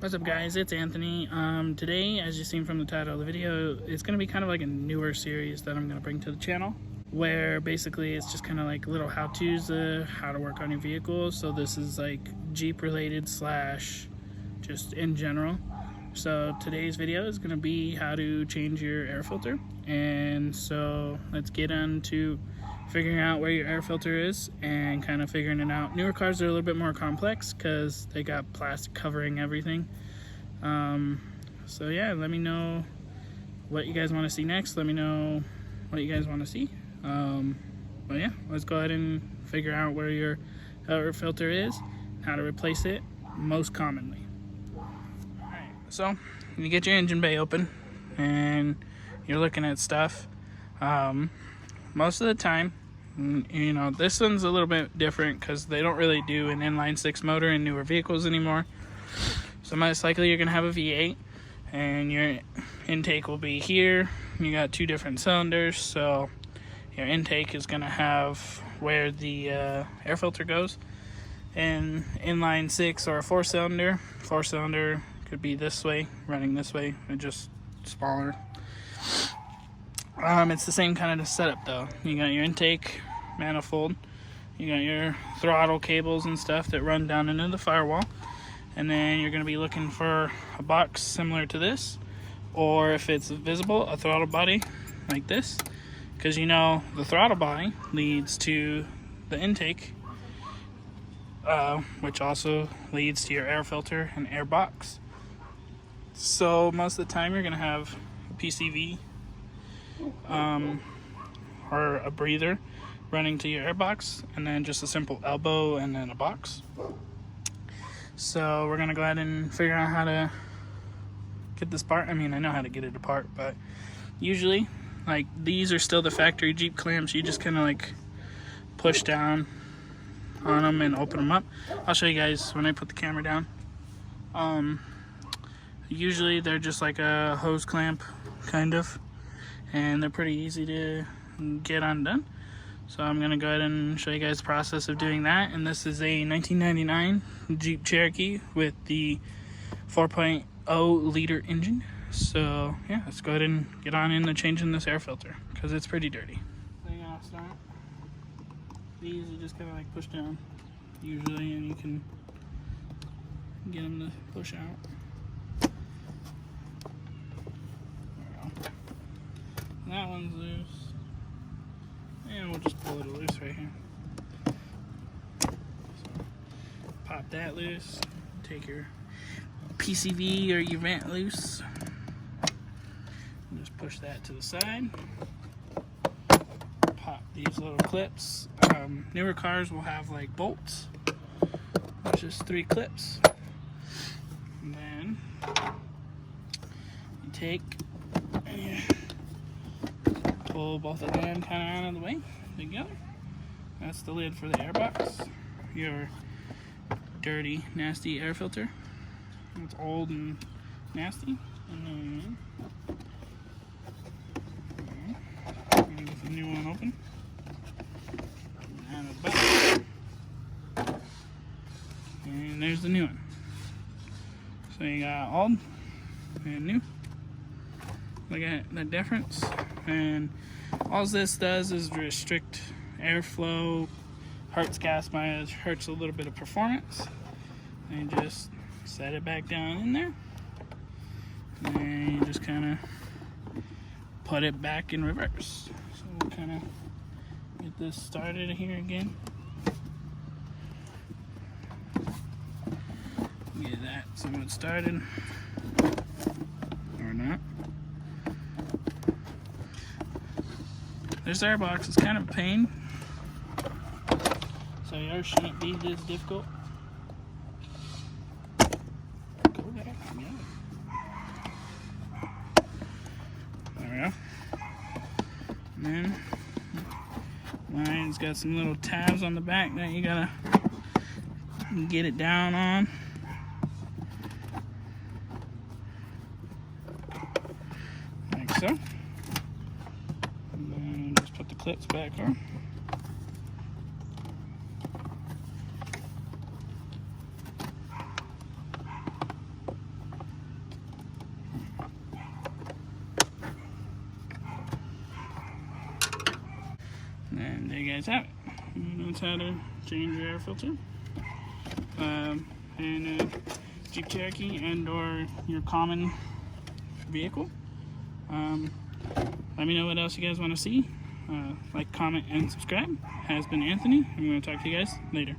What's up, guys? It's Anthony. Today, as you've seen from the title of the video, it's going to be kind of like a newer series that I'm going to bring to the channel, where basically it's just kind of like little how-tos, how to work on your vehicle. So this is like Jeep related slash just in general. So today's video is going to be how to change your air filter. And so let's get on to figuring out where your air filter is and kind of figuring it out. Newer cars are a little bit more complex because they got plastic covering everything. So yeah, let me know what you guys want to see next. Let me know what you guys want to see. But yeah, let's go ahead and figure out where your air filter is, how to replace it most commonly. Alright, so you get your engine bay open and you're looking at stuff. Most of the time, you know, this one's a little bit different because they don't really do an inline six motor in newer vehicles anymore. So most likely you're gonna have a V8 and your intake will be here. You got two different cylinders, so your intake is gonna have where the air filter goes. And inline six or a four cylinder could be this way, running this way, and just smaller. It's the same kind of setup though. You got your intake manifold, you got your throttle cables and stuff that run down into the firewall, and then you're going to be looking for a box similar to this, or if it's visible, a throttle body like this, because you know the throttle body leads to the intake, which also leads to your air filter and air box. So most of the time you're going to have a PCV or a breather running to your airbox, and then just a simple elbow and then a box. So we're gonna go ahead and figure out how to get this part. I mean, I know how to get it apart, but usually, like, these are still the factory Jeep clamps. You just kind of like push down on them and open them up. I'll show you guys when I put the camera down. Usually they're just like a hose clamp, kind of, and they're pretty easy to get undone. So I'm gonna go ahead and show you guys the process of doing that. And this is a 1999 Jeep Cherokee with the 4.0 liter engine. So yeah, let's go ahead and get on into changing this air filter because it's pretty dirty. So you're gonna start. These you just kind of like push down usually, and you can get them to push out. That one's loose, and we'll just pull it loose right here. So, pop that loose, take your PCV or your vent loose, and just push that to the side. Pop these little clips. Newer cars will have like bolts, which is 3 clips. And then you take and pull both of them kind of out of the way together. That's the lid for the airbox. Your dirty, nasty air filter. It's old and nasty. And then get the new one open. And there's the new one. So you got old and new. Look at the difference. And all this does is restrict airflow, hurts gas mileage, hurts a little bit of performance. And just set it back down in there. And then you just kind of put it back in reverse. So we'll kind of get this started here again. Get that somewhat started. Or not. This airbox is kind of a pain, so yours shouldn't be this difficult. Go back, yeah. There we go. And then mine's got some little tabs on the back that you gotta get it down on. Like so. Put the clips back on. And there you guys have it. That's how to change your air filter. And a Jeep Cherokee and or your common vehicle. Let me know what else you guys want to see. Like, comment, and subscribe. Has been Anthony. I'm going to talk to you guys later.